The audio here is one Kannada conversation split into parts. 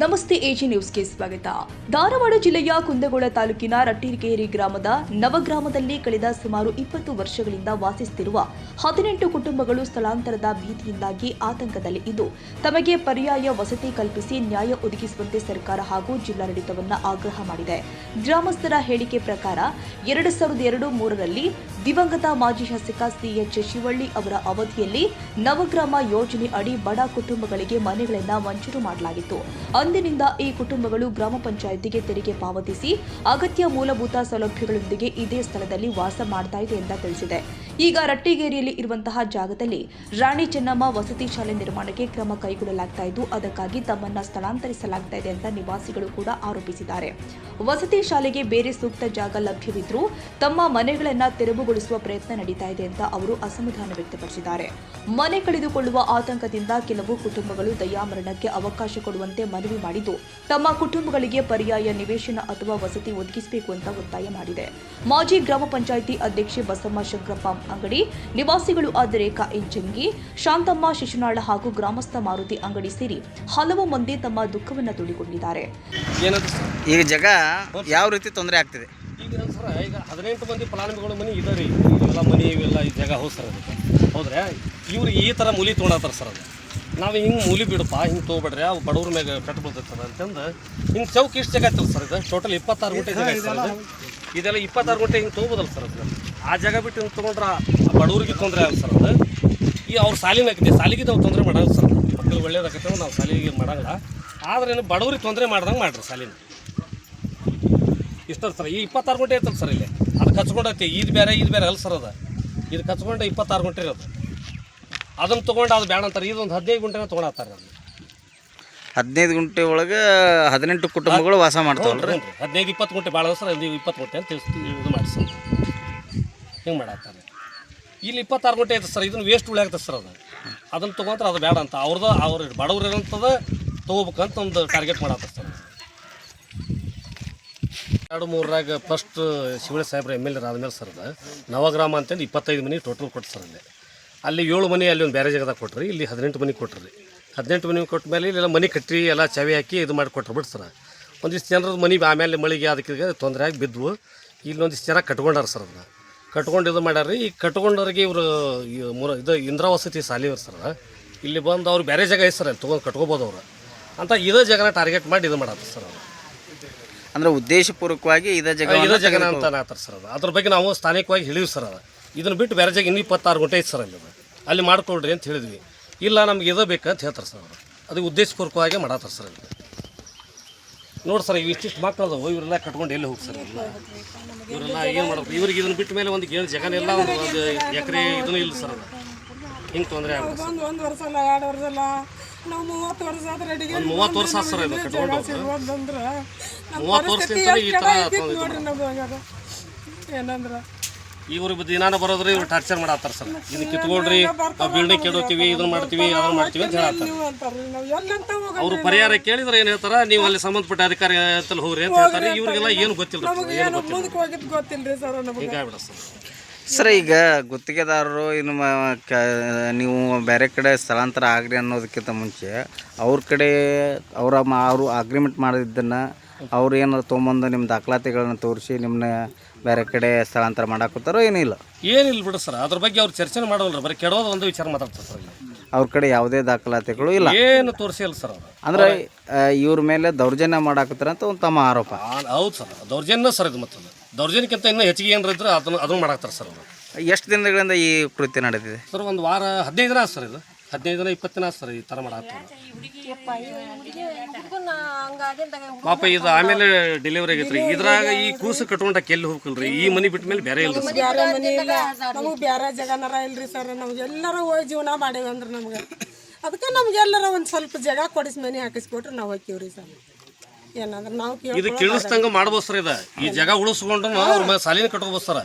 ನಮಸ್ತೆ ಎಜಿ ನ್ಯೂಸ್ಗೆ ಸ್ವಾಗತ. ಧಾರವಾಡ ಜಿಲ್ಲೆಯ ಕುಂದಗೋಳ ತಾಲೂಕಿನ ರಟ್ಟಿಗೇರಿ ಗ್ರಾಮದ ನವಗ್ರಾಮದಲ್ಲಿ ಕಳೆದ ಸುಮಾರು 20 ವರ್ಷಗಳಿಂದ ವಾಸಿಸುತ್ತಿರುವ 18 ಕುಟುಂಬಗಳು ಸ್ಥಳಾಂತರದ ಭೀತಿಯಿಂದಾಗಿ ಆತಂಕದಲ್ಲಿ ಇದ್ದು ತಮಗೆ ಪರ್ಯಾಯ ವಸತಿ ಕಲ್ಪಿಸಿ ನ್ಯಾಯ ಒದಗಿಸುವಂತೆ ಸರ್ಕಾರ ಹಾಗೂ ಜಿಲ್ಲಾಡಳಿತವನ್ನು ಆಗ್ರಹ ಮಾಡಿದೆ. ಗ್ರಾಮಸ್ಥರ ಹೇಳಿಕೆ ಪ್ರಕಾರ 2002-3ರಲ್ಲಿ ದಿವಂಗತ ಮಾಜಿ ಶಾಸಕ ಸಿಎಚ್ ಶಿವಳ್ಳಿ ಅವರ ಅವಧಿಯಲ್ಲಿ ನವಗ್ರಾಮ ಯೋಜನೆ ಅಡಿ ಬಡ ಕುಟುಂಬಗಳಿಗೆ ಮನೆಗಳನ್ನು ಮಂಜೂರು ಮಾಡಲಾಗಿತ್ತು. ಅಂದಿನಿಂದ ಈ ಕುಟುಂಬಗಳು ಗ್ರಾಮ ಪಂಚಾಯಿತಿಗೆ ತೆರಿಗೆ ಪಾವತಿಸಿ ಅಗತ್ಯ ಮೂಲಭೂತ ಸೌಲಭ್ಯಗಳೊಂದಿಗೆ ಇದೇ ಸ್ಥಳದಲ್ಲಿ ವಾಸ ಮಾಡ್ತಾ ಇದೆ ಅಂತ ತಿಳಿಸಿದೆ. ಈಗ ರಟ್ಟಿಗೇರಿಯಲ್ಲಿ ಇರುವಂತಹ ಜಾಗದಲ್ಲಿ ರಾಣಿ ಚೆನ್ನಮ್ಮ ವಸತಿ ಶಾಲೆ ನಿರ್ಮಾಣಕ್ಕೆ ಕ್ರಮ ಕೈಗೊಳ್ಳಲಾಗ್ತಾ ಇದ್ದು ಅದಕ್ಕಾಗಿ ತಮ್ಮನ್ನ ಸ್ಥಳಾಂತರಿಸಲಾಗ್ತಾ ಇದೆ ಅಂತ ನಿವಾಸಿಗಳು ಕೂಡ ಆರೋಪಿಸಿದ್ದಾರೆ. ವಸತಿ ಶಾಲೆಗೆ ಬೇರೆ ಸೂಕ್ತ ಜಾಗ ಲಭ್ಯವಿದ್ರೂ ತಮ್ಮ ಮನೆಗಳನ್ನ ತೆರವುಗೊಳಿಸುವ ಪ್ರಯತ್ನ ನಡೀತಾ ಇದೆ ಅಂತ ಅವರು ಅಸಮಾಧಾನ ವ್ಯಕ್ತಪಡಿಸಿದ್ದಾರೆ. ಮನೆ ಕಳೆದುಕೊಳ್ಳುವ ಆತಂಕದಿಂದ ಕೆಲವು ಕುಟುಂಬಗಳು ದಯಾಮರಣಕ್ಕೆ ಅವಕಾಶ ಕೊಡುವಂತೆ ಮನವಿ ಮಾಡಿದ್ದು ತಮ್ಮ ಕುಟುಂಬಗಳಿಗೆ ಪರ್ಯಾಯ ನಿವೇಶನ ಅಥವಾ ವಸತಿ ಒದಗಿಸಬೇಕು ಅಂತ ಒತ್ತಾಯ ಮಾಡಿದೆ. ಮಾಜಿ ಗ್ರಾಮ ಪಂಚಾಯಿತಿ ಅಧ್ಯಕ್ಷೆ ಬಸಮ್ಮ ಶಂಕರಪ್ಪ ಅಂಗಡಿ, ನಿವಾಸಿಗಳು ಆದ ರೇಖಾ ಇಂಜಂಗಿ, ಶಾಂತಮ್ಮ ಶಿಶುನಾಳ ಹಾಗೂ ಗ್ರಾಮಸ್ಥ ಮಾರುತಿ ಅಂಗಡಿ ಸೇರಿ ಹಲವು ಮಂದಿ ತಮ್ಮ ದುಃಖವನ್ನು ತೋಡಿಕೊಂಡಿದ್ದಾರೆ. ಈಗ ಜಾಗ ಯಾವ ರೀತಿ ತೊಂದರೆ ಆಗ್ತಿದೆ? ಈಗ ಸರ್ ಈಗ 18 ಮಂದಿ ಫಲಾನುಭವಿಗಳ ಮನೆ ಇದೆ ರೀ. ಇವೆಲ್ಲ ಮನೆ ಇವೆಲ್ಲ ಈ ಜಾಗ ಹೌದು ಸರ್. ಅದಕ್ಕೆ ಹೌದ್ರೆ ಇವ್ರು ಈ ಥರ ಮೂಲಿ ತೊಗೊಳತ್ತಾರ ಸರ್. ಅದು ನಾವು ಹಿಂಗೆ ಮೂಲಿ ಬಿಡಪ್ಪ ಹಿಂಗೆ ತೊಗೊಬೇಡ್ರಿ ಅವು ಬಡವ್ರ ಮ್ಯಾಗ ಪೆಟ್ಟು ಬೀಳ್ತೈತದ ಅಂತಂದು ಹಿಂಗೆ ಚೌಕ್ ಇಷ್ಟು ಜಾಗ ಆಗ್ತದೆ ಸರ್. ಇದು ಟೋಟಲ್ 26 ಗುಂಟೆ ಜಾಗ ಸರ್. ಇದೆಲ್ಲ 26 ಗುಂಟೆ ಹಿಂಗೆ ತೊಗೋಬೋದಲ್ಲ ಸರ್. ಅದು ಆ ಜಾಗ ಬಿಟ್ಟು ಹಿಂಗೆ ತೊಗೊಂಡ್ರೆ ಬಡವ್ರಿಗೆ ತೊಂದರೆ ಆಗುತ್ತೆ ಸರ್. ಅದು ಈ ಅವ್ರ ಸಾಲಿನ ಹಾಕಿದೆ ಸಾಲಿಗೆ ನಾವು ತೊಂದರೆ ಮಾಡೋದು ಸರ್. ಮಕ್ಕಳು ಒಳ್ಳೇದಾಗತ್ತೆ ನಾವು ಸಾಲಿಗೆ ಮಾಡೋಂಗಿಲ್ಲ. ಆದ್ರೆ ಏನು ಬಡವ್ರಿಗೆ ತೊಂದರೆ ಮಾಡ್ದಂಗೆ ಮಾಡ್ರಿ ಸಾಲಿನ ಇಷ್ಟ ಸರ್. ಈ 26 ಗುಂಟೆ ಇರ್ತದೆ ಸರ್. ಇಲ್ಲಿ ಅದಕ್ಕೆ ಹಚ್ಕೊಂಡೈತಿ ಇದು ಬೇರೆ ಅಲ್ಲ ಸರ್. ಅದು ಇದಕ್ಕೆ ಹಚ್ಕೊಂಡು 26 ಗುಂಟೆ ಇರೋದು. ಅದನ್ನು ತೊಗೊಂಡು ಅದು ಬೇಡ ಅಂತಾರೆ. ಇದೊಂದು 15 ಗುಂಟೆನ ತೊಗೊಳತ್ತಾರೆ. ಅದು 15 ಗುಂಟೆ ಒಳಗೆ 18 ಕುಟುಂಬಗಳು ವಾಸ ಮಾಡ್ತಾವಲ್ರಿ. 15-20 ಗುಂಟೆ ಭಾಳ ಸರ್. 20 ಗುಂಟೆ ಅಂತ ಇದು ಮಾಡಿ ಸರ್. ಹಿಂಗೆ ಮಾಡತ್ತಾರೆ. ಇಲ್ಲಿ 26 ಗುಂಟೆ ಐತೆ ಸರ್. ಇದನ್ನು ವೇಸ್ಟ್ ಉಳಿಯಾಗ್ತದೆ ಸರ್. ಅದನ್ನು ತೊಗೊಂಡ್ರೆ ಅದು ಬೇಡ ಅಂತ ಅವ್ರ ಬಡವ್ರು ಇರೋಂಥದ್ದು ತೊಗೋಬೇಕಂತ ಒಂದು ಟಾರ್ಗೆಟ್ ಮಾಡತ್ತೆ ಸರ್. 2003ರಾಗ ಫಸ್ಟ್ ಶಿವಳ್ಳಿ ಸಾಹೇಬ್ರ MLA ಆದಮೇಲೆ ಸರ್ ಅದು ನವಗ್ರಾಮ ಅಂತಂದು 25 ಮನೆ ಟೋಟಲ್ ಕೊಟ್ಟು ಸರ್. ಅಲ್ಲಿ 7 ಮನೆ ಅಲ್ಲಿ ಒಂದು ಬೇರೆ ಜಾಗದಾಗ ಕೊಟ್ರಿ. ಇಲ್ಲಿ 18 ಮನೆ ಕೊಟ್ರಿ. 18 ಮನೆ ಕೊಟ್ಟ ಮೇಲೆ ಇಲ್ಲೆಲ್ಲ ಮನೆ ಕಟ್ಟಿ ಎಲ್ಲ ಚಾವಿ ಹಾಕಿ ಇದು ಮಾಡಿ ಕೊಟ್ರು ಬಿಟ್ಟು ಸರ್. ಒಂದಿಷ್ಟು ಜನರದ ಮನೆ ಆಮೇಲೆ ಮಳೆಗೆ ಅದಕ್ಕೆ ತೊಂದರೆ ಆಗಿ ಬಿದ್ವು. ಇಲ್ಲೊಂದಿಷ್ಟು ಜನ ಕಟ್ಕೊಂಡಾರ ಸರ್. ಅದನ್ನ ಕಟ್ಕೊಂಡು ಇದು ಮಾಡ್ಯಾರ. ಈ ಕಟ್ಕೊಂಡವ್ರಿಗೆ ಇವರು ಇದು ಇಂದಿರಾ ವಸತಿ ಸಾಲಿವ್ರು ಸರ್. ಇಲ್ಲಿ ಬಂದು ಅವ್ರು ಬೇರೆ ಜಾಗ ಐತೆ ಸರ್. ಅಲ್ಲಿ ತೊಗೊಂಡು ಕಟ್ಕೋಬೋದು ಅವರು ಅಂತ ಇದೇ ಜಾಗನ ಟಾರ್ಗೆಟ್ ಮಾಡಿ ಇದು ಮಾಡತ್ತೆ ಸರ್. ಅವರು ಅಂದರೆ ಉದ್ದೇಶಪೂರ್ವಕವಾಗಿ ಇದೇ ಜಾಗನ ಅಂತ ಆತಾರೆ ಸರ್. ಅದು ಅದ್ರ ಬಗ್ಗೆ ನಾವು ಸ್ಥಾನಿಕವಾಗಿ ಹೇಳಿವಿ ಸರ್. ಅದು ಇದನ್ನು ಬಿಟ್ಟು ಬೇರೆ ಜಾಗ ಇನ್ನೂ 26 ಗುಂಟೆ ಐತೆ ಸರ್. ಅಲ್ಲಿ ಮಾಡ್ಕೊಳ್ರಿ ಅಂತ ಹೇಳಿದ್ವಿ. ಇಲ್ಲ ನಮ್ಗೆ ಇದು ಬೇಕಂತ ಹೇಳ್ತಾರೆ ಸರ್. ಅವರು ಅದು ಉದ್ದೇಶಪೂರ್ವಕವಾಗಿ ಮಾಡತ್ತಾರೆ ಸರ್. ನೋಡಿ ಸರ್ ಇಷ್ಟಿಷ್ಟು ಮಕ್ಕಳು ಇವರೆಲ್ಲ ಕಟ್ಕೊಂಡು ಎಲ್ಲಿ ಹೋಗಿ ಸರ್. ಇವರೆಲ್ಲ ಏನು ಮಾಡೋದು? ಇವ್ರಿಗೆ ಇದನ್ನು ಬಿಟ್ಟ ಮೇಲೆ ಒಂದು ಏನು ಜಾಗನೆಲ್ಲ ಒಂದು ಎಕರೆ ಇದನ್ನು ಇಲ್ಲ ಸರ್. ಅದು ಹಿಂಗೆ ತೊಂದರೆ ಆಗುತ್ತೆ. 1 ವರ್ಷ ಅಲ್ಲ 2 ವರ್ಷ ಅಲ್ಲ ನಾವು 30 ವರ್ಷ ಆದ್ರೆ ರೆಡಿಗೆ 30 ವರ್ಷ ಸರ್. ಇದು ಕಟ್ಕೊಂಡು 30 ವರ್ಷದಿಂದ ಈ ಥರ ಏನಂದ್ರೆ ಇವ್ರಿಗೆ ದಿನಾನ ಬರೋದ್ರಿ ಇವ್ರು ಟಾರ್ಚರ್ ಮಾಡತ್ತಾರೆ ಸರ್. ಇದನ್ನ ಕಿತ್ಕೊಳ್ರಿ ನಾವು ಬಿಲ್ಡಿಂಗ್ ಕೆಡೋತೀವಿ ಇದನ್ನ ಮಾಡ್ತೀವಿ ಅದನ್ನ ಮಾಡ್ತೀವಿ ಅಂತ ಹೇಳ್ತಾರೆ. ಅವರು ಪರಿಹಾರ ಕೇಳಿದ್ರೆ ಏನು ಹೇಳ್ತಾರೆ? ನೀವು ಅಲ್ಲಿ ಸಂಬಂಧಪಟ್ಟ ಅಧಿಕಾರಿ ಅಂತಲ್ಲಿ ಹೋಗ್ರಿ ಅಂತ ಹೇಳ್ತಾರೆ. ಇವ್ರಿಗೆಲ್ಲ ಏನು ಗೊತ್ತಿಲ್ಲ. ಹಿಂಗಾಗ್ಬಿಡ ಸರ್. ಸರ್ ಈಗ ಗುತ್ತಿಗೆದಾರರು ಇನ್ನು ನೀವು ಬೇರೆ ಕಡೆ ಸ್ಥಳಾಂತರ ಆಗ್ರಿ ಅನ್ನೋದಕ್ಕಿಂತ ಮುಂಚೆ ಅವ್ರ ಕಡೆ ಅವರು ಅಗ್ರಿಮೆಂಟ್ ಮಾಡಿದ್ದನ್ನು ಅವ್ರು ಏನಾದ್ರು ತೊಗೊಂಬಂದು ನಿಮ್ಮ ದಾಖಲಾತಿಗಳನ್ನ ತೋರಿಸಿ ನಿಮ್ಮನ್ನ ಬೇರೆ ಕಡೆ ಸ್ಥಳಾಂತರ ಮಾಡಾಕೋತಾರೋ ಏನಿಲ್ಲ ಬಿಡು ಸರ್. ಅದ್ರ ಬಗ್ಗೆ ಅವ್ರು ಚರ್ಚೆ ಮಾಡೋಲ್ಲ. ಬರೀ ಕೆಡೋದು ಒಂದು ವಿಚಾರ ಮಾತಾಡ್ತಾರೆ ಸರ್. ಅವ್ರ ಕಡೆ ಯಾವುದೇ ದಾಖಲಾತಿಗಳು ಇಲ್ಲ, ಏನು ತೋರಿಸಿಲ್ಲ ಸರ್. ಅವರು ಅಂದರೆ ಇವ್ರ ಮೇಲೆ ದೌರ್ಜನ್ಯ ಮಾಡಾಕತ್ತಾರ ಅಂತ ಒಂದು ತಮ್ಮ ಆರೋಪ. ಹೌದು ಸರ್, ದೌರ್ಜನ್ಯ ಸರ್. ಇದು ಮತ್ತು ದೌರ್ಜನ್ಯಕ್ಕಿಂತ ಇನ್ನೂ ಹೆಚ್ಚಿಗೆ ಏನಾರ ಇದ್ರೆ ಅದನ್ನು ಮಾಡಾಕ್ತಾರೆ ಸರ್. ಅವರು ಎಷ್ಟು ದಿನಗಳಿಂದ ಈ ಕೃತ್ಯ ನಡೆದಿದೆ ಸರ್? ಒಂದು ವಾರ 15 ದಿನ ಸರ್. ಇದು 15 ದಿನ 20 ದಿನ ಸರ್ ಈ ಥರ ಮಾಡಾಕ್ತಾರೆ. ಪಾಪ ಇದು ಆಮೇಲೆ ಡೆಲಿವರಿ ಆಗೈತ್ರಿ. ಇದ್ರಾಗ ಈ ಕೂಸು ಕಟ್ಕೊಂಡಾಕ ಎಲ್ಲಿ ಹೋಗ್ಕಲ್ರಿ? ಈ ಮನೆ ಬಿಟ್ಟ ಮೇಲೆ ಬೇರೆ ಇಲ್ಲ ಸರ್. ಬೇರೆ ಮನೆ ಇಲ್ಲ, ನಮಗೆ ಬೇರೆ ಜಾಗನಾರ ಇಲ್ರಿ ಸರ್. ನಮ್ಗೆ ಎಲ್ಲರೂ ಹೋಗಿ ಜೀವನ ಮಾಡೇವಿ ಅಂದ್ರೆ ನಮ್ಗೆ ಅದಕ್ಕೆ ನಮ್ಗೆ ಎಲ್ಲರ ಒಂದು ಸ್ವಲ್ಪ ಜಾಗ ಕೊಡಿಸಿ ಮನೆ ಹಾಕಿಸ್ಕೊಟ್ರೆ ನಾವು ಹೋಗ್ತೀವ್ರಿ ಸರ್. ಏನಂದ್ರೆ ನಾವು ಇದು ಕೇಳಿಸ್ದಂಗೆ ಮಾಡ್ಬೋದು ಸರ್. ಇದು ಈ ಜಾಗ ಉಳಿಸ್ಕೊಂಡು ಅವ್ರ ಸಾಲಿನ ಕಟ್ಕೋಬೋದು ಸರ್.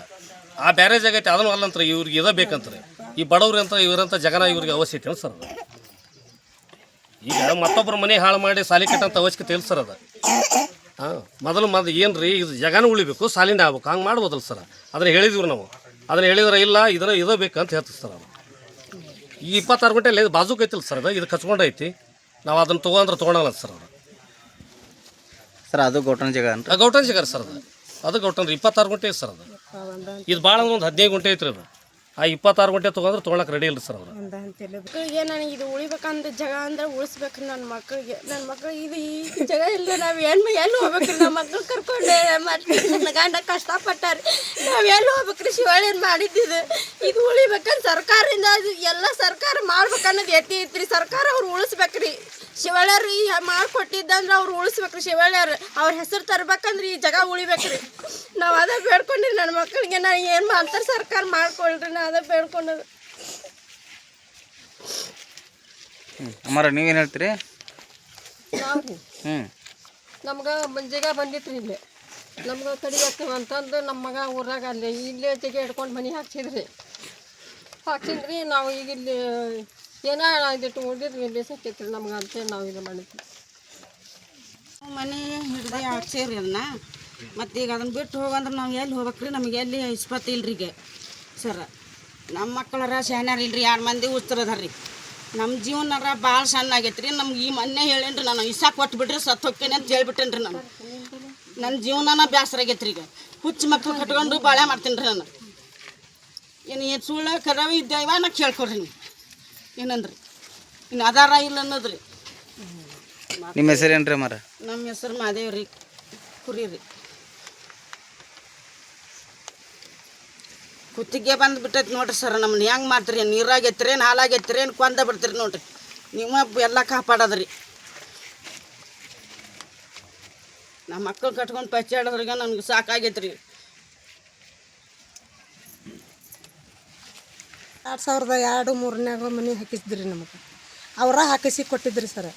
ಆ ಬೇರೆ ಜಾಗ ಐತೆ ಅದನ್ನು ಅಲ್ಲಂತಾರೆ. ಇವ್ರಿಗೆ ಇದೇ ಬೇಕಂತಾರೆ. ಈ ಬಡವ್ರಿ ಅಂತ ಇವರಂತ ಜಗನ ಇವ್ರಿಗೆ ಅವಶ್ಯಕತೆ ಇಲ್ಲ ಸರ್. ಈಗ ಮತ್ತೊಬ್ಬರ ಮನೆ ಹಾಳು ಮಾಡಿ ಸಾಲಿ ಕಟ್ಟಂತ ಅವಶ್ಯಕತೆ ಇಲ್ಲ ಸರ್. ಅದು ಮೊದಲು ಏನು ರೀ ಇದು ಜಗನ ಉಳಿಬೇಕು, ಸಾಲಿನ ಆಗ್ಬೇಕು, ಹಂಗೆ ಮಾಡ್ಬೋದಲ್ಲ ಸರ್. ಅದನ್ನು ಹೇಳಿದ್ವಿ ನಾವು. ಅದನ್ನು ಹೇಳಿದ್ರೆ ಇಲ್ಲ ಇದೇ ಬೇಕಂತ ಹೇಳ್ತೀವಿ ಸರ್. ಅದು ಈ 26 ಗಂಟೆ ಬಾಜುಕ್ ಐತಿಲ್ಲ ಸರ್. ಇದು ಕಚ್ಕೊಂಡೈತಿ. ನಾವು ಅದನ್ನು ತೊಗೊಂಡ್ರೆ ತೊಗೊಳಲ್ಲ ಸರ್. ಅವರು ಸರ್ ಅದು ಗೌಟನ್ ಜಾಗ ಅಂತ ಗೌಟನ್ ಜಾಗ ಸರ್ ಅದು ಗೌಟನ್ 26 ಗುಂಟೆ ಸರ್ ಅದು. ಇದು ಭಾಳ ಅಂದ್ರೆ ಒಂದು 15 ಗುಂಟೆ ಐತ್ರಿ ಅದು. ಆ 26 ಗುಂಟೆ ತೊಗೊಂಡ್ರೆ ತೊಗೊಳಕ್ಕೆ ರೆಡಿ ಇಲ್ಲ ಸರ್ ಅವರು. ಮಕ್ಕಳಿಗೆ ನನಗೆ ಇದು ಉಳಿಬೇಕಂದ ಜಾಗ ಅಂದ್ರೆ ಉಳಿಸ್ಬೇಕು ನನ್ನ ಮಕ್ಕಳಿಗೆ ಇದು ಈ ಜಾಗ ಇಲ್ಲದೆ ನಾವು ಎಲ್ಲಿ ಹೋಗ್ಬೇಕ್ರಿ? ನಮ್ಮ ಮಕ್ಕಳು ಕರ್ಕೊಂಡೆ ಮತ್ತೆ ನನ್ನ ಗಂಡ ಕಷ್ಟಪಟ್ಟಾರೆ, ನಾವು ಎಲ್ಲಿ ಹೋಗ್ಬೇಕ್ರಿ? ಶಿವಳ್ಳಿಯನ್ನು ಮಾಡಿದ್ದಿದ್ದು ಇದು ಉಳಿಬೇಕಂತ ಸರ್ಕಾರದಿಂದ ಅದು ಎಲ್ಲ ಸರ್ಕಾರ ಮಾಡ್ಬೇಕನ್ನೋದು ಐತ್ರಿ. ಸರ್ಕಾರ ಅವ್ರು ಉಳಿಸ್ಬೇಕ್ರಿ. ಶಿವಳ್ಳಿಯರು ಈ ಮಾಡಿಕೊಟ್ಟಿದ್ದಂದ್ರೆ ಅವ್ರು ಉಳಿಸ್ಬೇಕ್ರಿ. ಶಿವಳ್ಳಿಯರು ಅವ್ರ ಹೆಸರು ತರ್ಬೇಕಂದ್ರೆ ಈ ಜಾಗ ಉಳಿಬೇಕ್ರಿ. ನಾವು ಅದೇ ಬೇಡ್ಕೊಂಡ್ರಿ ನನ್ನ ಮಕ್ಕಳಿಗೆ. ನಾನು ಏನು ಮಾಡ್ತಾರೆ ಸರ್ಕಾರ ಮಾಡ್ಕೊಳ್ರಿ, ನಾ ಅದೇ ಬೇಡ್ಕೊಂಡದು. ಅಮ್ಮಾರ ನೀವೇನು ಹೇಳ್ತೀರಿ? ನಾವು ನಮ್ಗೆ ಜಾಗ ಬಂದಿತ್ತು ಇಲ್ಲೇ, ನಮ್ಗೆ ತಡಿಯತ್ತು ಅಂತಂದು ನಮ್ಮ ಮಗ ಊರಾಗ ಅಲ್ಲೇ ಇಲ್ಲೇ ಜಾಗ ಹಿಡ್ಕೊಂಡು ಮನೆ ಹಾಕ್ಸಿದ್ರಿ. ನಾವು ಈಗ ಇಲ್ಲಿ ಏನೋ ಇದಿಟ್ಟು ಉಳಿದಿದ್ವಿ, ಇಲ್ಲಿ ಸತ್ತೈತ್ರಿ ನಮ್ಗೆ ಅಂತೇಳಿ ನಾವು ಇದು ಮಾಡಿದ್ವಿ. ಮನೆ ಹಿಡ್ದು ಹಾಕ್ಸೇರಿ ಅದನ್ನ. ಮತ್ತು ಈಗ ಅದನ್ನು ಬಿಟ್ಟು ಹೋಗಂದ್ರೆ ನಾವು ಎಲ್ಲಿ ಹೋಗ್ಬೇಕ್ರಿ? ನಮಗೆ ಎಲ್ಲಿ ಇಸ್ಪತ್ತು ಇಲ್ರಿ ಈಗ ಸರ. ನಮ್ಮ ಮಕ್ಕಳರ ಶಾನ್ಯಾರ ಇಲ್ರಿ, 2 ಮಂದಿ ಉಸ್ತರದಾರ್ರಿ. ನಮ್ಮ ಜೀವನರ ಭಾಳ ಸಣ್ಣ ಆಗೈತೆ ರೀ. ನಮ್ಗೆ ಈ ಮೊನ್ನೆ ಹೇಳೇನ್ರಿ, ನಾನು ಇಸಾಕ್ ಕೊಟ್ಬಿಟ್ರಿ ಸತ್ತು ಹೋಗ್ತೇನೆ ಅಂತ ಹೇಳ್ಬಿಟ್ಟೇನ್ರಿ. ನನ್ನ ಜೀವನನ ಬೇಸರ ಆಗೈತೆ ರೀ. ಈಗ ಹುಚ್ಚು ಮಕ್ಕಳು ಕಟ್ಕೊಂಡು ಬಾಳೆ ಮಾಡ್ತೀನಿ ರೀ ನಾನು. ಏನು ಸುಳ್ಳು ಕರವಿ ಇದ್ದೇವ ನಾ ಕೇಳ್ಕೊಡ್ರಿ ನೀವು ಏನಂದ್ರಿ. ಇನ್ನು ಅದಾರ ಇಲ್ಲ ಅನ್ನೋದ್ರಿ. ನಿಮ್ಮ ಹೆಸರೇನು ರೀ ಅಮ್ಮಾರ? ನಮ್ಮ ಹೆಸರು ಮಾದೇವ್ರಿ ಕುರಿ ರೀ. ಕುತ್ತಿಗೆ ಬಂದು ಬಿಟ್ಟೈತಿ ನೋಡ್ರಿ ಸರ್. ನಮ್ಮನ್ನ ಹೆಂಗೆ ಮಾಡ್ತೀರಿ? ನೀರಾಗ ಎತ್ತರೇನು ಹಾಲಾಗ ಎತ್ತರೇನು ಕೊಂದ ಬಿಡ್ತೀರಿ ನೋಡ್ರಿ. ನೀವು ಎಲ್ಲ ಕಾಪಾಡೋದ್ರಿ. ನಮ್ಮ ಮಕ್ಕಳು ಕಟ್ಕೊಂಡು ಪಚ್ಚಾಡೋದ್ರಿಗೆ ನನಗೆ ಸಾಕಾಗೈತೆ ರೀ. 2002-03 ಮನೆ ಹಾಕಿಸಿದ್ರಿ ನಮಗೆ. ಅವರ ಹಾಕಿಸಿ ಕೊಟ್ಟಿದ್ರಿ ಸರ್.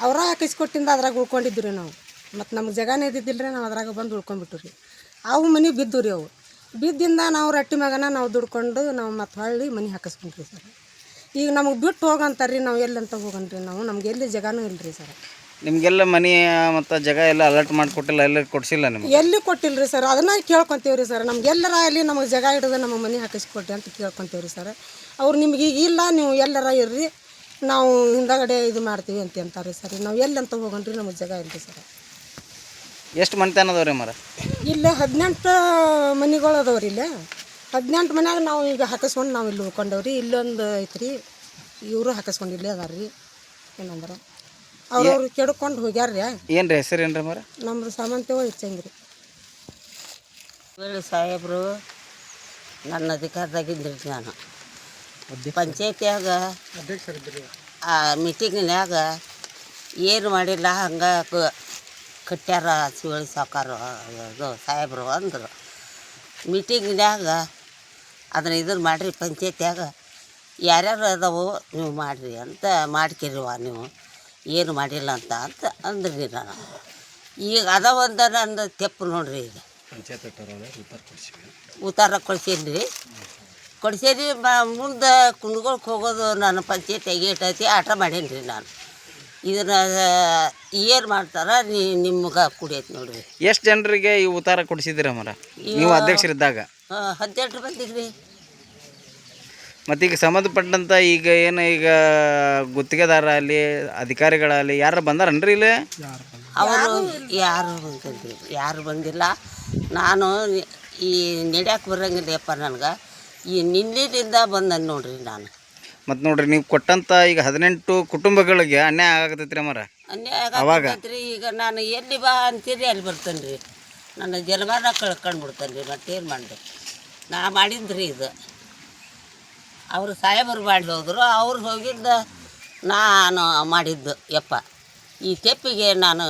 ಅವರ ಹಾಕಿಸಿ ಕೊಟ್ಟಿಂದ ಅದ್ರಾಗ ಉಳ್ಕೊಂಡಿದ್ದು ರೀ ನಾವು. ಮತ್ತು ನಮ್ಗೆ ಜಾಗನೇ ಇದ್ದಿದ್ದಿಲ್ಲ ರೀ, ನಾವು ಅದ್ರಾಗ ಬಂದು ಉಳ್ಕೊಂಡ್ಬಿಟ್ಟು ರೀ. ಅವು ಮನೆ ಬಿದ್ದು ರೀ. ಅವು ಬಿದ್ದಿಂದ ನಾವು ರಟ್ಟಿ ಮ್ಯಾಗನ ನಾವು ದುಡ್ಕೊಂಡು ನಾವು ಮತ್ತು ಹೊಳ್ಳಿ ಮನೆ ಹಾಕಿಸ್ಕೊಂಡ್ರಿ ಸರ್. ಈಗ ನಮಗೆ ಬಿಟ್ಟು ಹೋಗಂತಾರೆ ರೀ. ನಾವು ಎಲ್ಲಿ ಅಂತ ಹೋಗನ್ರಿ? ನಮ್ಗೆ ಎಲ್ಲಿ ಜಾಗನೂ ಇಲ್ಲ ರೀ ಸರ್. ನಿಮಗೆಲ್ಲ ಮನೆ ಮತ್ತು ಜಾಗ ಎಲ್ಲ ಅಲರ್ಟ್ ಮಾಡಿಕೊಟ್ಟಿಲ್ಲ, ಎಲ್ಲ ಕೊಡಿಸಿಲ್ಲ ನಿಮಗೆ? ಎಲ್ಲಿ ಕೊಟ್ಟಿಲ್ಲ ರೀ ಸರ್. ಅದನ್ನ ಕೇಳ್ಕೊತೀವಿ ರೀ ಸರ್. ನಮ್ಗೆ ಎಲ್ಲರ ಅಲ್ಲಿ ನಮಗೆ ಜಾಗ ಹಿಡಿದು ನಮ್ಮ ಮನೆ ಹಾಕಿಸ್ಕೊಟ್ಟಿ ಅಂತ ಕೇಳ್ಕೊತೀವಿ ರೀ ಸರ್. ಅವ್ರು ನಿಮ್ಗೆ ಈಗ ಇಲ್ಲ, ನೀವು ಎಲ್ಲರ ಇರ್ರಿ, ನಾವು ಹಿಂದಗಡೆ ಇದು ಮಾಡ್ತೀವಿ ಅಂತಾರೆ ಸರ್. ನಾವು ಎಲ್ಲಿ ಅಂತ ಹೋಗನ್ರಿ? ನಮಗೆ ಜಾಗ ಇಲ್ಲ ರೀ ಸರ್. ಎಷ್ಟು ಮನೆತನ ಅದಾವ ರೀ ಅಮ್ಮಾರ? ಇಲ್ಲೇ 18 ಮನೆಗಳು ಅದಾವ ರೀ. ಇಲ್ಲೇ 18 ಮನ್ಯಾಗ ನಾವು ಈಗ ಹಾಕಿಸ್ಕೊಂಡು ನಾವು ಇಲ್ಲಿ ಉಳ್ಕೊಂಡೇವ್ರಿ. ಇಲ್ಲೊಂದು ಐತ್ರಿ, ಇವರು ಹಾಕಿಸ್ಕೊಂಡು ಇಲ್ಲೇ ಅದಾರ ರೀ. ಏನಂದ್ರೆ ಅವ್ರವ್ರು ಕೆಡ್ಕೊಂಡು ಹೋಗ್ಯಾರ್ರಿ. ಏನು ರೀ ಹೆಸರು ಏನು ರೀ ಅಮ್ಮಾರ? ನಮ್ದು ಸಾಮಂತೇವ ಇಚ್ಚಂಗ್ರಿ. ಸಾಹೇಬರು ನನ್ನ ಅಧಿಕಾರದಾಗಿದ್ರಿ. ನಾನು ಪಂಚಾಯತಿಯಾಗ ಆ ಮೀಟಿಂಗ್ನ್ಯಾಗ ಏನು ಮಾಡಿಲ್ಲ ಹಂಗೆ ಕಟ್ಟ್ಯಾರ ಶಿವಳ್ಳಿ ಸಾವ್ಕಾರ ಅದು ಸಾಹೇಬರು ಅಂದರು. ಮೀಟಿಂಗ್ನ್ಯಾಗ ಅದನ್ನು ಇದನ್ನು ಮಾಡಿರಿ, ಪಂಚಾಯತಿಯಾಗ ಯಾರ್ಯಾರು ಅದಾವು ನೀವು ಮಾಡಿರಿ ಅಂತ ಮಾಡ್ಕಿರಿವ, ನೀವು ಏನು ಮಾಡಿಲ್ಲ ಅಂತ ಅಂದ್ರಿ. ನಾನು ಈಗ ಅದಾವಂದ ನಂದು ತೆಪ್ಪು ನೋಡ್ರಿ. ಈಗ ಉತ್ತಾರ ಕೊಡ್ಸೀನಿ ಮುಂದೆ ಕುಂಡ್ಕೊಳಕ್ಕೆ ಹೋಗೋದು ನಾನು ಪಂಚಾಯತಿಯಾಗಿ ಇಟ್ಟೈತಿ ಆಟ ಮಾಡೀನಿ ರೀ. ನಾನು ಇದನ್ನು ಏನು ಮಾಡ್ತಾರ ನಿಮ್ಗೆ ಕುಡಿಯೈತಿ ನೋಡ್ರಿ. ಎಷ್ಟು ಜನರಿಗೆ ಈ ಉತ್ತಾರ ಕೊಡಿಸಿದ್ದೀರ ಅಮ್ಮಾರ ನೀವು ಅಧ್ಯಕ್ಷರಿದ್ದಾಗ? 18 ಬಂದಿದ್ರಿ. ಮತ್ತೀಗ ಸಂಬಂಧಪಟ್ಟಂಥ ಈಗ ಏನು ಈಗ ಗುತ್ತಿಗೆದಾರ ಅಲ್ಲಿ ಅಧಿಕಾರಿಗಳಲ್ಲಿ ಯಾರು ಬಂದಾರನ್ರಿ ಇಲ್ಲಿ? ಅವರು ಯಾರು ಬಂದಿಲ್ಲ. ನಾನು ಈ ನಡೆಯಕ್ಕೆ ಬರೋಂಗಿಲ್ಲಪ್ಪ ನನಗೆ. ಈ ನಿನ್ನೆದಿಂದ ಬಂದನು ನೋಡ್ರಿ ನಾನು. ಮತ್ತು ನೋಡ್ರಿ ನೀವು ಕೊಟ್ಟಂಥ ಈಗ 18 ಕುಟುಂಬಗಳಿಗೆ ಅನ್ಯಾಯ ಆಗತೈತಿ ರೀ ಅಮ್ಮಾರ. ಅನ್ಯಾಯ ಆಗತ್ತೈತ್ರಿ. ಈಗ ನಾನು ಎಲ್ಲಿ ಬಾ ಅಂತೀರಿ ಅಲ್ಲಿ ಬರ್ತೇನೆ ರೀ. ನನ್ನ ಜನ್ಮನ ಕಳ್ಕೊಂಡ್ಬಿಡ್ತೇನೆ ರೀ. ಮತ್ತೇನು ಮಾಡಿದೆ? ನಾ ಮಾಡಿದ್ರಿ ಇದು. ಅವರು ಸಾಹೇಬರು ಮಾಡಿ ಹೋದರು. ಅವ್ರು ಹೋಗಿದ್ದ ನಾನು ಮಾಡಿದ್ದು ಯಪ್ಪ. ಈ ತೆಪ್ಪಿಗೆ ನಾನು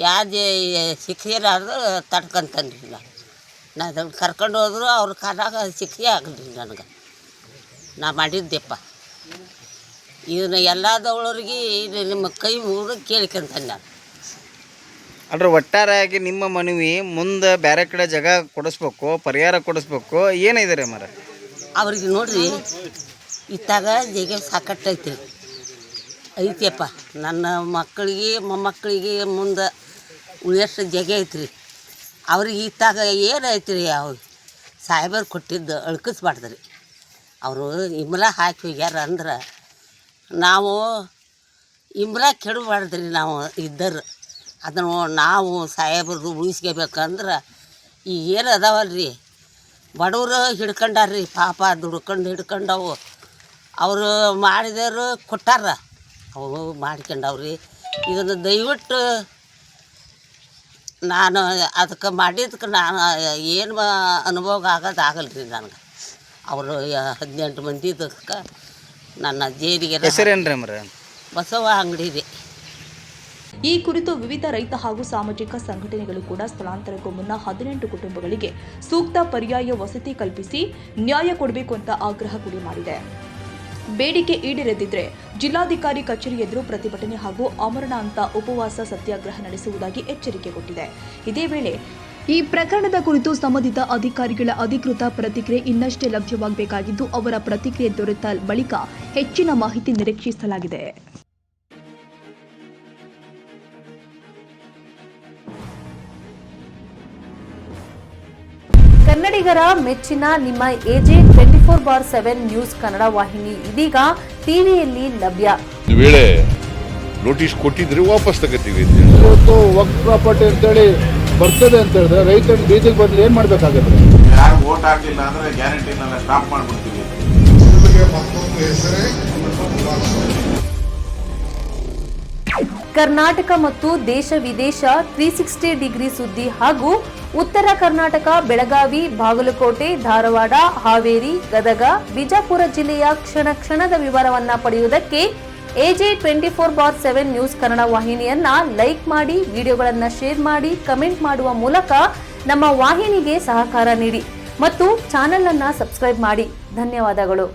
ಯಾವ್ದು ಶಿಕ್ಷೆನಾದ್ರು ತಡ್ಕೊಂತೇನೆ ರೀ. ನಾನು ಕರ್ಕೊಂಡು ಹೋದ್ರು ಅವ್ರ ಕಾಲಾಗ ಶಿಕ್ಷೆ ಆಗಲಿ ನನಗೆ. ನಾ ಮಾಡಿದ್ದೆಪ್ಪ. ಇದನ್ನ ಎಲ್ಲದವ್ರಿಗೆ ಇದು ನಿಮ್ಮ ಕೈ ಮುಗಿದು ಕೇಳ್ಕೊಂತಾನೆ ನಾನು. ಅಲ್ರಿ ಒಟ್ಟಾರೆಯಾಗಿ ನಿಮ್ಮ ಮನವಿ ಮುಂದೆ ಬೇರೆ ಕಡೆ ಜಾಗ ಕೊಡಿಸ್ಬೇಕು, ಪರಿಹಾರ ಕೊಡಿಸ್ಬೇಕು, ಏನಿದೆ ರೀ ಅಮ್ಮಾರ? ಅವ್ರಿಗೆ ನೋಡ್ರಿ ಇತ್ತಾಗ ಜಾಗ ಸಾಕಟ್ಟೈತಿ ಐತಿಯಪ್ಪ. ನನ್ನ ಮಕ್ಕಳಿಗೆ ಮೊಮ್ಮಕ್ಕಳಿಗೆ ಮುಂದೆ ಉಳಿಯೋಷ್ಟು ಜಾಗ ಐತ್ರಿ. ಅವ್ರಿಗೆ ಇತ್ತಾಗ ಏನೈತಿ ರೀ? ಅವ್ರು ಸಾಹೇಬರು ಕೊಟ್ಟಿದ್ದು ಅಳ್ಕಿಸ್ಬಾರ್ದು ರೀ. ಅವರು ಇಂಬ್ರ ಹಾಕಿ ಹೋಗ್ಯಾರ ಅಂದ್ರೆ ನಾವು ಇಂಬ್ರ ಕೆಡಬಾರ್ದು ರೀ. ನಾವು ಇದ್ದರು ಅದನ್ನು ನಾವು ಸಾಹೇಬ್ರದ್ದು ಉಳಿಸ್ಕೋಬೇಕಂದ್ರೆ ಈ ಏನು ಅದಾವಲ್ರಿ ಬಡವರು ಹಿಡ್ಕೊಂಡಾರ್ರಿ ಪಾಪ ಹಿಡ್ಕೊಂಡವು ಅವರು ಮಾಡಿದವರು ಕೊಟ್ಟಾರ ಅವು ಮಾಡ್ಕೊಂಡವ್ರಿ. ಇದನ್ನು ದಯವಿಟ್ಟು ನಾನು ಅದಕ್ಕೆ ಮಾಡಿದ್ದಕ್ಕೆ ನಾನು ಏನು ಅನುಭವ ಆಗೋದಾಗಲ್ರಿ ನನಗೆ. ಅವರು 18 ಮಂದಿದಕ್ಕೆ ನನ್ನ ಜೈಲಿಗೆ ಹೆಸರೇನ್ರಿ ಅಮ್ರ? ಬಸವ ಅಂಗಡಿ ರೀ. ಈ ಕುರಿತು ವಿವಿಧ ರೈತ ಹಾಗೂ ಸಾಮಾಜಿಕ ಸಂಘಟನೆಗಳು ಕೂಡ ಸ್ಥಳಾಂತರಕ್ಕೂ ಮುನ್ನ 18 ಕುಟುಂಬಗಳಿಗೆ ಸೂಕ್ತ ಪರ್ಯಾಯ ವಸತಿ ಕಲ್ಪಿಸಿ ನ್ಯಾಯ ಕೊಡಬೇಕು ಅಂತ ಆಗ್ರಹ ಕೂಡ ಮಾಡಿದೆ. ಬೇಡಿಕೆ ಈಡೇರದಿದ್ರೆ ಜಿಲ್ಲಾಧಿಕಾರಿ ಕಚೇರಿ ಎದುರು ಪ್ರತಿಭಟನೆ ಹಾಗೂ ಆಮರಣಾಂತ ಉಪವಾಸ ಸತ್ಯಾಗ್ರಹ ನಡೆಸುವುದಾಗಿ ಎಚ್ಚರಿಕೆ ಕೊಟ್ಟಿದೆ. ಇದೇ ವೇಳೆ ಈ ಪ್ರಕರಣದ ಕುರಿತು ಸಂಬಂಧಿತ ಅಧಿಕಾರಿಗಳ ಅಧಿಕೃತ ಪ್ರತಿಕ್ರಿಯೆ ಇನ್ನಷ್ಟೇ ಲಭ್ಯವಾಗಬೇಕಾಗಿದ್ದು ಅವರ ಪ್ರತಿಕ್ರಿಯೆ ದೊರೆತ ಬಳಿಕ ಹೆಚ್ಚಿನ ಮಾಹಿತಿ ನಿರೀಕ್ಷಿಸಲಾಗಿದೆ. ಕನ್ನಡಿಗರ ಮೆಚ್ಚಿನ ನಿಮ್ಮ AJ 24/7 ನ್ಯೂಸ್ ಕನ್ನಡ ವಾಹಿನಿ ಇದೀಗ ಟಿವಿಯಲ್ಲಿ ಲಭ್ಯ. ವೇಳೆ ನೋಟಿಸ್ ಕೊಟ್ಟಿದ್ರೆ ವಾಪಸ್ ತಗೋತೀವಿ. ಇವತ್ತು ವಕ್ಫ್ ಪ್ರಾಪರ್ಟಿ ಅಂತೇಳಿ ಬರ್ತದೆ ಅಂತ ಹೇಳಿದ್ರೆ ರೈತರು ಬೀದಿಗೆ ಬದಲು ಏನು ಮಾಡಬೇಕಾಗುತ್ತೆ? ಯಾರು ವೋಟ್ ಹಾಕಲಿಲ್ಲ ಅಂದ್ರೆ ಗ್ಯಾರಂಟಿನೆಲ್ಲ ಸ್ಟಾಪ್ ಮಾಡಿಬಿಡ್ತೀವಿ. ಕರ್ನಾಟಕ ಮತ್ತು ದೇಶ ವಿದೇಶ 360 ಡಿಗ್ರಿ ಸುದ್ದಿ ಹಾಗೂ ಉತ್ತರ ಕರ್ನಾಟಕ ಬೆಳಗಾವಿ, ಬಾಗಲಕೋಟೆ, ಧಾರವಾಡ, ಹಾವೇರಿ, ಗದಗ, ಬಿಜಾಪುರ ಜಿಲ್ಲೆಯ ಕ್ಷಣದ ವಿವರವನ್ನ ಪಡೆಯುವುದಕ್ಕೆ AJ 24/7 ನ್ಯೂಸ್ ಕನ್ನಡ ವಾಹಿನಿಯನ್ನ ಲೈಕ್ ಮಾಡಿ, ವಿಡಿಯೋಗಳನ್ನ ಶೇರ್ ಮಾಡಿ, ಕಮೆಂಟ್ ಮಾಡುವ ಮೂಲಕ ನಮ್ಮ ವಾಹಿನಿಗೆ ಸಹಕಾರ ನೀಡಿ ಮತ್ತು ಚಾನೆಲ್ ಅನ್ನ ಸಬ್ಸ್ಕ್ರೈಬ್ ಮಾಡಿ. ಧನ್ಯವಾದಗಳು.